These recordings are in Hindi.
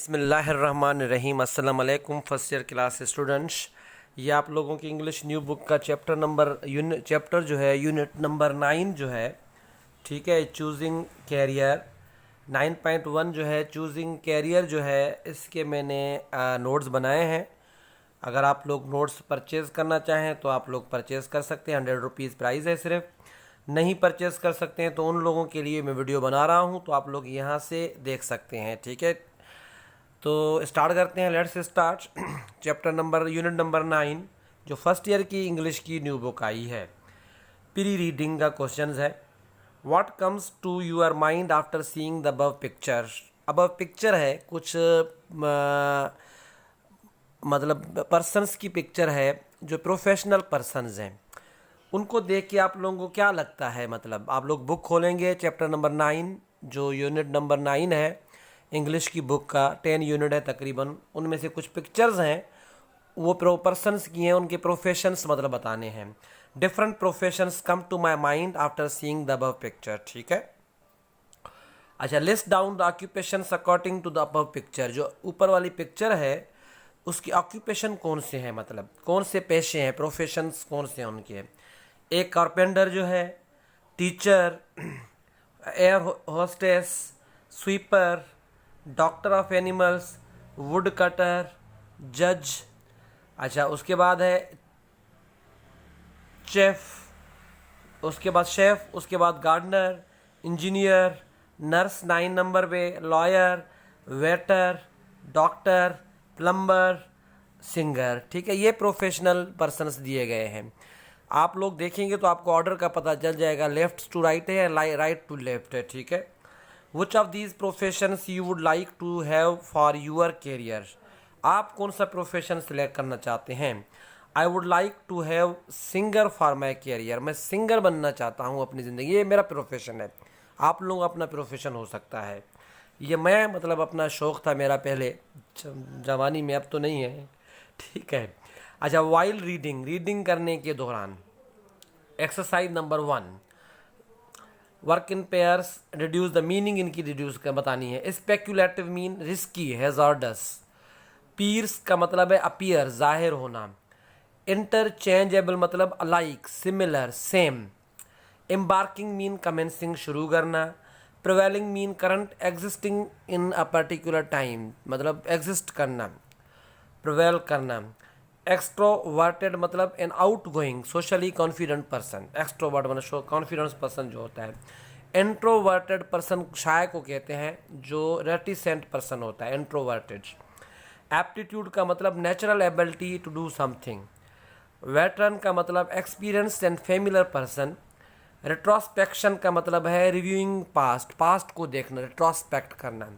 बिस्मिल्लाहिर्रहमानिर्रहीम। अस्सलाम वालेकुम फर्स्ट ईयर क्लास स्टूडेंट्स। ये आप लोगों की इंग्लिश न्यू बुक का चैप्टर जो है यूनिट नंबर 9 जो है, ठीक है, चूजिंग कैरियर 9.1 जो है चूजिंग कैरियर जो है, इसके मैंने नोट्स बनाए हैं। अगर आप लोग नोट्स परचेज़ करना चाहें तो आप लोग परचेज़ कर सकते हैं। 100 रुपीज़ प्राइस है सिर्फ। नहीं परचेज़ कर सकते हैं तो उन लोगों के लिए मैं वीडियो बना रहा हूं, तो आप लोग यहां से देख सकते हैं, ठीक है। तो स्टार्ट करते हैं, लेट्स स्टार्ट। यूनिट नंबर 9 जो फर्स्ट ईयर की इंग्लिश की न्यू बुक आई है, प्री रीडिंग का क्वेश्चन है। What comes to your mind after seeing the above picture. Above picture है कुछ मतलब पर्सन्स की पिक्चर है जो प्रोफेशनल पर्सन्स हैं। उनको देख के आप लोगों को क्या लगता है? मतलब आप लोग बुक खोलेंगे, चैप्टर नंबर 9 जो यूनिट नंबर 9 है इंग्लिश की बुक का, 10 यूनिट है तकरीबन। उनमें से कुछ पिक्चर्स हैं वो पर्सन्स की हैं, उनके प्रोफेशंस मतलब बताने हैं। Different professions come to my mind after seeing the above picture, ठीक है। अच्छा, list down the occupations according to the above picture. जो ऊपर वाली पिक्चर है उसकी ऑक्यूपेशन कौन से हैं, मतलब कौन से पेशे हैं, प्रोफेशंस कौन से हैं उनके। एक कारपेंटर जो है, teacher, air hostess, sweeper, doctor of animals, would cutter, जज। अच्छा, उसके बाद है शेफ, उसके बाद गार्डनर, इंजीनियर, नर्स 9 नंबर पे, lawyer, waiter, doctor, plumber, singer, ठीक है। ये प्रोफेशनल पर्सन्स दिए गए हैं। आप लोग देखेंगे तो आपको ऑर्डर का पता चल जाएगा, लेफ्ट टू राइट है या राइट टू लेफ्ट है, ठीक है। Which of these professions you would like to have for your career. आप कौन सा प्रोफेशन सिलेक्ट करना चाहते हैं? I would like to have singer for my career. मैं सिंगर बनना चाहता हूँ अपनी ज़िंदगी, ये मेरा प्रोफेशन है। आप लोग अपना प्रोफेशन हो सकता है। ये मैं मतलब अपना शौक़ था मेरा पहले जवानी में, अब तो नहीं है, ठीक है। अच्छा, वाइल रीडिंग करने के दौरान, exercise number 1, work in pairs, reduce the meaning इनकी रिड्यूस कर बतानी है। Speculative mean risky, hazardous. Peers का मतलब है अपीयर, जाहिर होना। इंटरचेंजेबल मतलब alike, similar, same. Embarking mean commencing, शुरू करना। Prevailing mean current existing in a particular time, मतलब एग्जिस्ट करना, प्रिवेल करना। एक्सट्रोवर्टेड मतलब an outgoing socially confident person. Extrovert मतलब कॉन्फिडेंस पर्सन जो होता है। इंट्रोवर्टेड पर्सन शाय को कहते हैं, जो रेटिसेंट पर्सन होता है, इंट्रोवर्टेड। एप्टीट्यूड का मतलब natural ability to do something. Veteran का मतलब experience and familiar person. Retrospection का मतलब है रिव्यूइंग पास्ट को देखना, रिट्रोस्पेक्ट करना।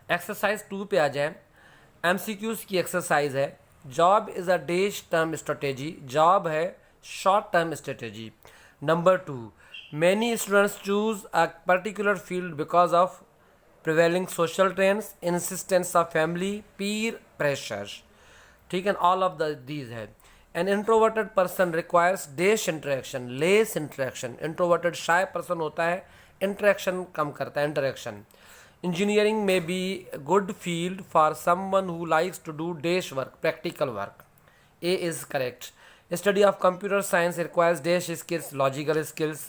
एक्सरसाइज 2 पे आ जाए। एमसीक्यूज की एक्सरसाइज है। Job is a dash term strategy. Job है short term strategy. Number 2, many students choose a particular field because of prevailing social trends, insistence of family, peer pressure, ठीक है। ऑल ऑफ दीज है। An introverted person requires dash interaction, less interaction. Introverted shy person होता है, इंटरेक्शन कम करता है, interaction. Engineering may be a good field for someone who likes to do dash work, practical work. A is correct. Study of computer science requires dash skills, logical skills.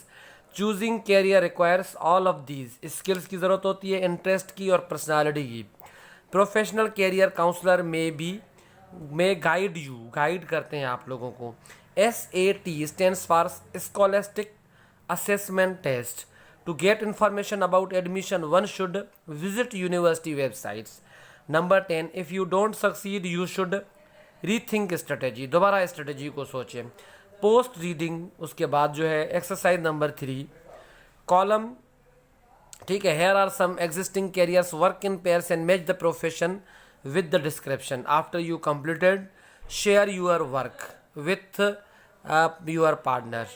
Choosing career requires all of these. Skills की ज़रूरत होती है, इंटरेस्ट की और पर्सनालिटी की। Professional career counsellor may guide you, guide करते हैं आप लोगों को। SAT stands for Scholastic Assessment Test. To get information about admission, one should visit university websites. Number 10, if you don't succeed, you should rethink strategy. दोबारा स्ट्रेटेजी को सोचें। पोस्ट रीडिंग, उसके बाद जो है एक्सरसाइज नंबर 3, कॉलम, ठीक है। Here are some existing careers, work in pairs and match the profession with the description. After you completed, share your work with your partner.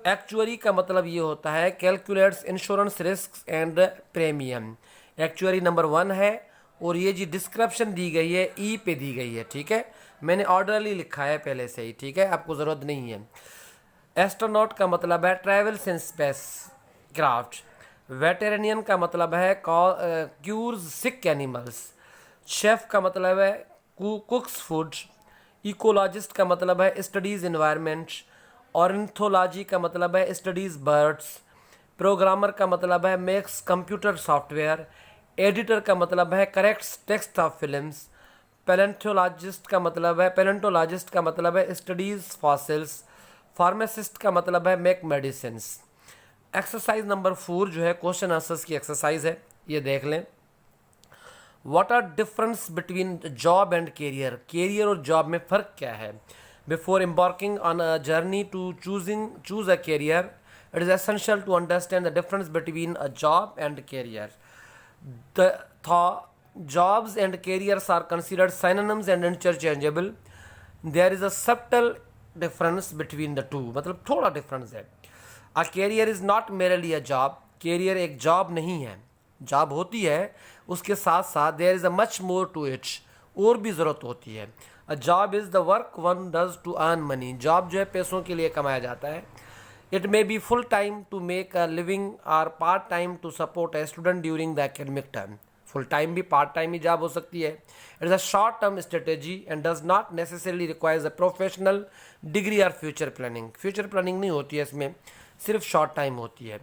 Actuary का मतलब ये होता है calculates insurance risk and premium. Actuary number 1 है, और ये जी डिस्क्रिप्शन दी गई है ई पे दी गई है, ठीक है। मैंने ऑर्डरली लिखा है पहले से ही, ठीक है, आपको ज़रूरत नहीं है। एस्ट्रोनॉट का मतलब है ट्रैवल्स इन स्पेस क्राफ्ट। वेटेरिनियन का मतलब है क्यूर्स सिक एनिमल्स। शेफ का मतलब है कुक्स फूड, इकोलॉजिस्ट का मतलब है स्टडीज इन्वायरमेंट, ऑर्निथोलॉजी का मतलब है स्टडीज बर्ड्स, प्रोग्रामर का मतलब है मेक्स कंप्यूटर सॉफ्टवेयर, एडिटर का मतलब है corrects text of films, palaeontologist का मतलब है स्टडीज फॉसिल्स, फार्मासिस्ट का मतलब है मेक मेडिसिन्स। एक्सरसाइज नंबर 4 जो है क्वेश्चन आंसर्स की एक्सरसाइज है, ये देख लें। What are difference between job and career, career और जॉब में फ़र्क क्या है। Before embarking on a journey to choose a career, it is essential to understand the difference between a job and career. The jobs and careers are considered synonyms and interchangeable. There is a subtle difference between the two, मतलब थोड़ा डिफरेंस है। A career is not merely a job, career एक जॉब नहीं है, जॉब होती है, उसके साथ साथ there is a much more to it, और भी ज़रूरत होती है। A job is the work one does to earn money, job जो है पैसों के लिए कमाया जाता है। It may be full time to make a living और part time to support a student during the academic term, full time भी पार्ट टाइम ही जॉब हो सकती है। It is a short term strategy and does not necessarily requires a professional degree और फ्यूचर प्लानिंग, फ्यूचर प्लानिंग नहीं होती है इसमें, सिर्फ शॉर्ट टाइम होती है।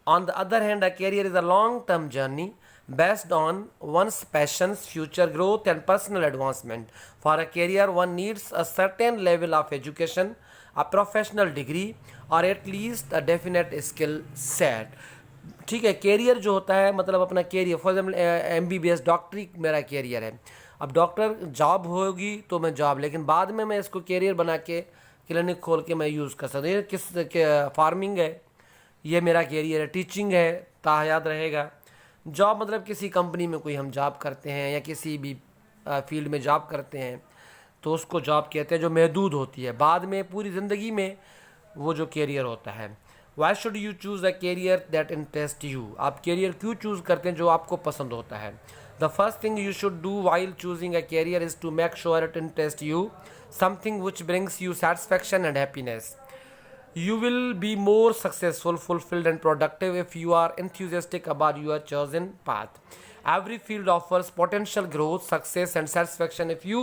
On the other hand, a career is a long-term journey based on one's passions, future growth, and personal advancement. For a career, one needs a certain level of education, a professional degree, or at least a definite skill set. ठीक है, कैरियर जो होता है मतलब अपना कैरियर, फॉर एग्जाम्पल MBBS डॉक्टरी मेरा कैरियर है। अब डॉक्टर जॉब होगी तो मैं जॉब, लेकिन बाद में मैं इसको कैरियर बना के क्लिनिक खोल के मैं यूज़ कर सकता हूँ। किस फार्मिंग है, ये मेरा कैरियर है। टीचिंग है, ता याद रहेगा। जॉब मतलब किसी कंपनी में कोई हम जॉब करते हैं या किसी भी फील्ड में जॉब करते हैं तो उसको जॉब कहते हैं, जो महदूद होती है, बाद में पूरी ज़िंदगी में वो जो कैरियर होता है। Why should you choose a career that interest you, आप कैरियर क्यों चूज़ करते हैं जो आपको पसंद होता है। The first thing you should do while choosing a career is to make sure it interest you, something which brings you satisfaction and happiness. You will be more successful, fulfilled, and productive if you are enthusiastic about your chosen path. Every field offers potential growth, success, and satisfaction if you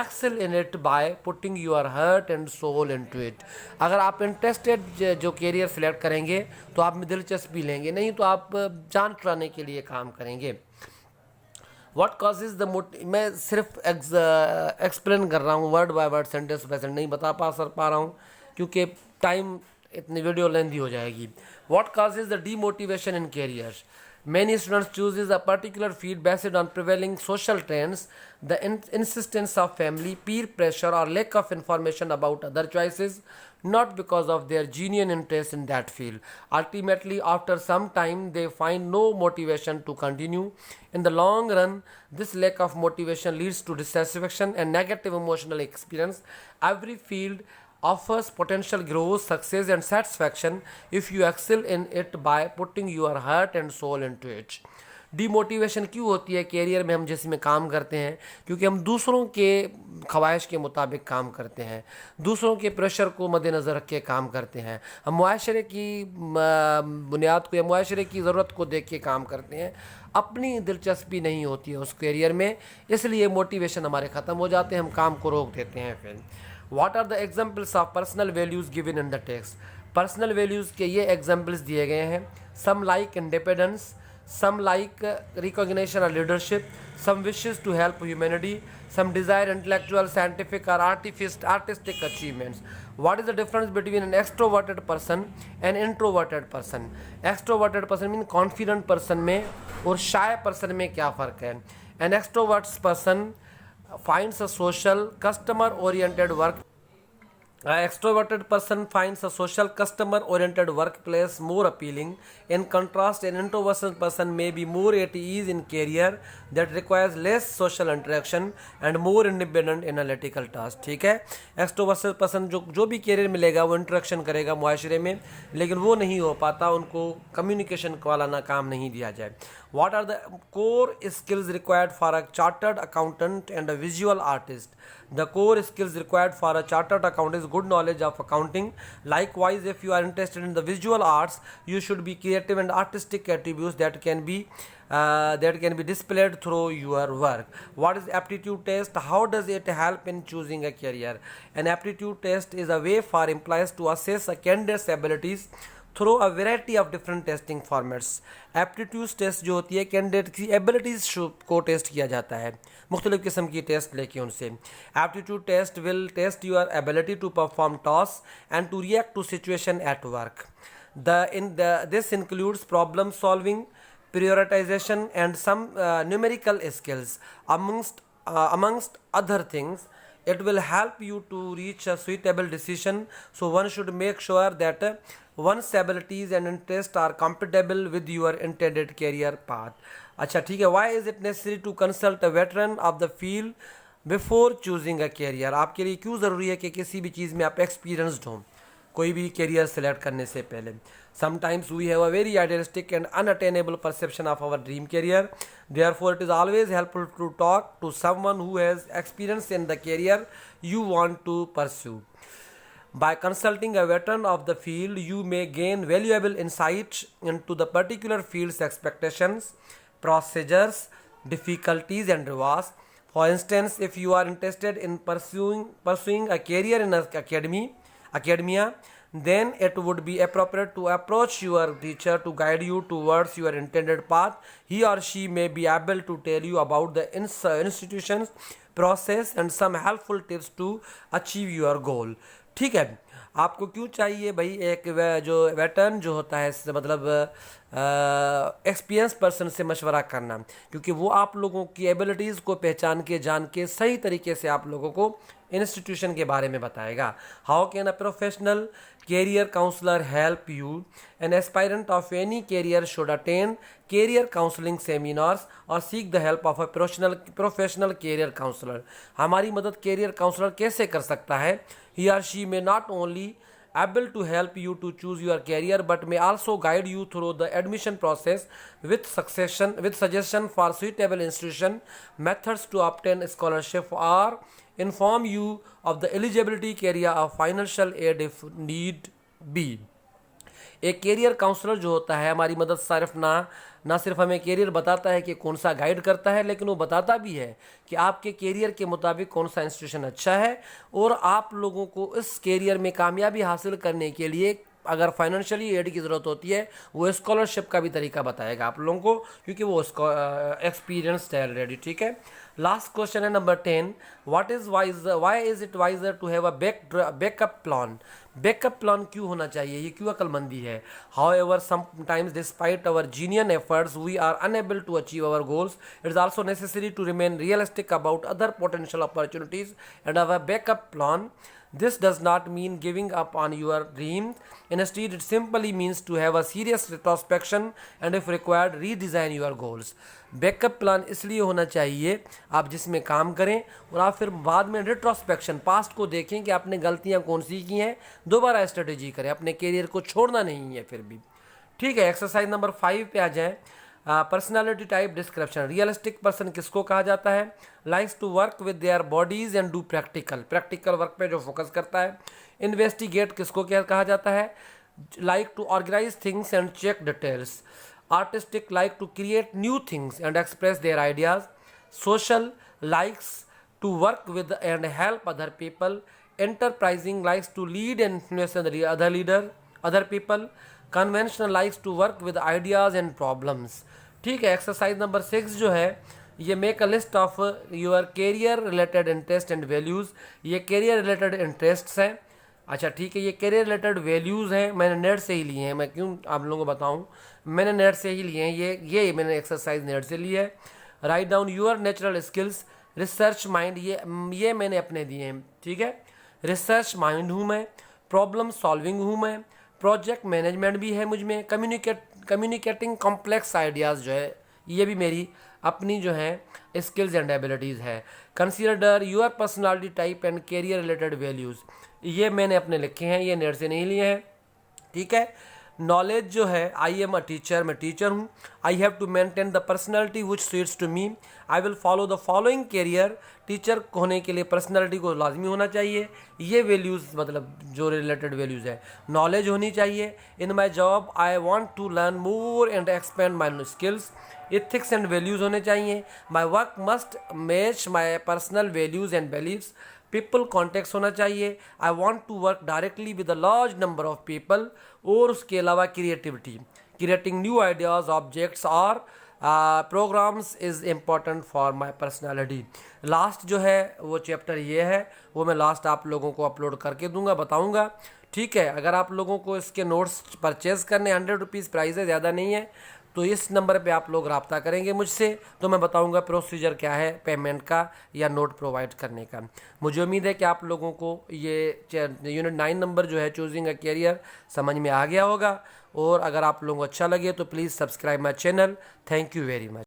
excel in it by putting your heart and soul into it. अगर आप इंटरेस्टेड जो कैरियर सेलेक्ट करेंगे तो आप में दिलचस्पी लेंगे, नहीं तो आप जान छुड़ाने के लिए काम करेंगे। What causes the मैं सिर्फ एक्सप्लेन कर रहा हूँ, word by word, sentence by sentence नहीं बता पा रहा हूँ क्योंकि टाइम इतनी वीडियो लेंदी हो जाएगी। What causes the demotivation in careers? Many students chooses a particular field based on prevailing social trends, the insistence of family, peer pressure, or lack of information about other choices, not because of their genuine interest in that field. Ultimately, after some time, they find no motivation to continue. In the long run, this lack of motivation leads to dissatisfaction and negative emotional experience. Every field offers potential growth, success, and satisfaction if you excel in it by putting your heart and soul into it. Demotivation क्यों होती है कैरियर में हम जैसे में काम करते हैं? क्योंकि हम दूसरों के ख्वाहिश के मुताबिक काम करते हैं, दूसरों के प्रेशर को मद्देनज़र रख के काम करते हैं, हम मुआशरे की बुनियाद को या मुआशरे की ज़रूरत को देख के काम करते हैं, अपनी दिलचस्पी नहीं होती है उस कैरियर में, इसलिए मोटिवेशन हमारे ख़त्म हो जाते हैं, हम काम को रोक देते हैं। फिर What are the examples of personal values given in the text? Personal values के ये एग्जाम्पल्स दिए गए हैं। Some like independence, some like recognition और leadership, some wishes to help humanity, some desire intellectual, scientific और artistic achievements. What is the difference between an extroverted person and introverted person? Extroverted person mean confident person में और शाय पर्सन में क्या फ़र्क है? An extroverts person finds a social customer oriented work. An extroverted person finds a social customer oriented workplace more appealing. In contrast, an introverted person may be more at ease in career that requires less social interaction and more independent analytical tasks. ठीक है, एक्सट्रोवर्टेड पर्सन जो भी कैरियर मिलेगा वो इंटरेक्शन करेगा मुआशरे में, लेकिन वो नहीं हो पाता, उनको कम्युनिकेशन वाला ना काम नहीं दिया जाए। What are the core skills required for a chartered accountant and a visual artist? The core skills required for a chartered accountant is good knowledge of accounting. Likewise, if you are interested in the visual arts, you should be creative and artistic attributes that can be displayed through your work. What is aptitude test? How does it help in choosing a career? An aptitude test is a way for employees to assess a candidate's abilities through a variety of different testing formats. Aptitude test जो होती है कैंडिडेट की एबिलिटीज़ को टेस्ट किया जाता है मुख्तलिफ किस्म की टेस्ट लेके उनसे. Aptitude test will test your ability to perform task and to react to situation at work. This includes problem solving, prioritization and some numerical skills amongst other things. It will help you to reach a suitable decision, so one should make sure that one's abilities and interests are compatible with your intended career path. अच्छा ठीक है. Why is it necessary to consult a veteran of the field before choosing a career? आपके लिए क्यों ज़रूरी है कि किसी भी चीज़ में आप एक्सपीरियंसड हों कोई भी कैरियर सेलेक्ट करने से पहले? Sometimes we have a very idealistic and unattainable perception of our dream career. Therefore, it is always helpful to talk to someone who has experience in the career you want to pursue. By consulting a veteran of the field, you may gain valuable insights into the particular field's expectations, procedures, difficulties, and rewards. For instance, if you are interested in pursuing a career in academia, then it would be appropriate to approach your teacher to guide you towards your intended path. He or she may be able to tell you about the institution's process and some helpful tips to achieve your goal. ठीक है. आपको क्यों चाहिए भाई एक जो वेटरन जो होता है मतलब एक्सपीरियंस पर्सन से मशवरा करना? क्योंकि वो आप लोगों की एबिलिटीज़ को पहचान के जान के सही तरीके से आप लोगों को इंस्टीट्यूशन के बारे में बताएगा. How can a professional career counsellor help you? An aspirant of any career should attend career counselling seminars और seek the help of a professional career counsellor. हमारी मदद कैरियर काउंसलर कैसे कर सकता है? He or she may not only able to help you to choose your career but may also guide you through the admission process with suggestion for suitable institution, methods to obtain scholarship, or inform you of the eligibility criteria of financial aid if need be. एक कैरियर काउंसलर जो होता है हमारी मदद सिर्फ ना सिर्फ हमें कैरियर बताता है कि कौन सा गाइड करता है, लेकिन वो बताता भी है कि आपके कैरियर के मुताबिक कौन सा इंस्टीट्यूशन अच्छा है और आप लोगों को इस कैरियर में कामयाबी हासिल करने के लिए अगर फाइनेंशियली एड की ज़रूरत होती है वो स्कॉलरशिप का भी तरीका बताएगा आप लोगों को, क्योंकि वो एक्सपीरियंस्ड है ऑलरेडी. ठीक है. लास्ट क्वेश्चन है number 10. Why is it wiser to have a backup plan? Backup plan क्यों होना चाहिए? ये क्यों अक्लमंदी है? However, sometimes despite our genuine efforts we are unable to achieve our goals. It is also necessary to remain realistic about other potential opportunities and have a backup plan. This does not mean giving up on your dreams. Instead, it simply means to have a serious retrospection and if required redesign your goals. Backup plan इसलिए होना चाहिए आप जिसमें काम करें और आप फिर बाद में रिट्रोस्पेक्शन पास्ट को देखें कि आपने गलतियां कौन सी की हैं, दोबारा स्ट्रेटेजी करें, अपने कैरियर को छोड़ना नहीं है फिर भी. ठीक है. एक्सरसाइज नंबर 5 पे आ जाएं. Personality type description. Realistic person किसको कहा जाता है? Likes to work with their bodies and do practical work पे जो फोकस करता है. इन्वेस्टिगेट किसको क्या कहा जाता है? Like to organise things and check details. Artistic like to create new things and express their ideas. Social likes to work with and help other people. Enterprising likes to lead and influence other people. Conventional likes to work with ideas and problems. ठीक है. एक्सरसाइज नंबर 6 जो है ये make a list of your career related interest and values. ये कैरियर रिलेटेड इंटरेस्ट्स हैं. अच्छा ठीक है. ये कैरियर रिलेटेड वैल्यूज़ हैं, मैंने नेट से ही लिए हैं. मैं क्यों आप लोगों को बताऊं, मैंने नेट से ही लिए हैं. ये मैंने एक्सरसाइज नेट से ली है. Write down your natural skills. Research mind ये मैंने अपने दिए हैं. ठीक है. रिसर्च माइंड हूँ मैं. प्रॉब्लम सॉल्विंग हूँ मैं. प्रोजेक्ट मैनेजमेंट भी है मुझ में. कम्युनिकेटिंग कॉम्प्लेक्स आइडियाज़ जो है ये भी मेरी अपनी जो है स्किल्स एंड एबिलिटीज़ है. Consider your personality type and career related values. ये मैंने अपने लिखे हैं, ये नेट से नहीं लिए हैं. ठीक है. नॉलेज जो है, आई एम अ टीचर, मैं टीचर हूँ। I have to maintain the personality which suits to me. I will follow the following career. Teacher होने के लिए पर्सनैलिटी को लाजमी होना चाहिए। ये वैल्यूज़ मतलब जो रिलेटेड वैल्यूज़ है, नॉलेज होनी चाहिए। In my job I want to learn more and expand my skills. Ethics and values होने चाहिए। My work must match my personal values and beliefs. People contact होना चाहिए। I want to work directly with a large number of people. और उसके अलावा creativity, creating new ideas, objects और programmes is important for my personality. Last जो है वो चैप्टर ये है, वो मैं लास्ट आप लोगों को अपलोड करके दूंगा, बताऊंगा। ठीक है, अगर आप लोगों को इसके नोट्स परचेज़ करने 100 रुपीज़ प्राइस है, ज़्यादा नहीं है, तो इस नंबर पे आप लोग रब्ता करेंगे मुझसे, तो मैं बताऊंगा प्रोसीजर क्या है पेमेंट का या नोट प्रोवाइड करने का। मुझे उम्मीद है कि आप लोगों को ये यूनिट 9 नंबर जो है चूजिंग अ कैरियर समझ में आ गया होगा। और अगर आप लोगों को अच्छा लगे तो please subscribe my channel. Thank you very much.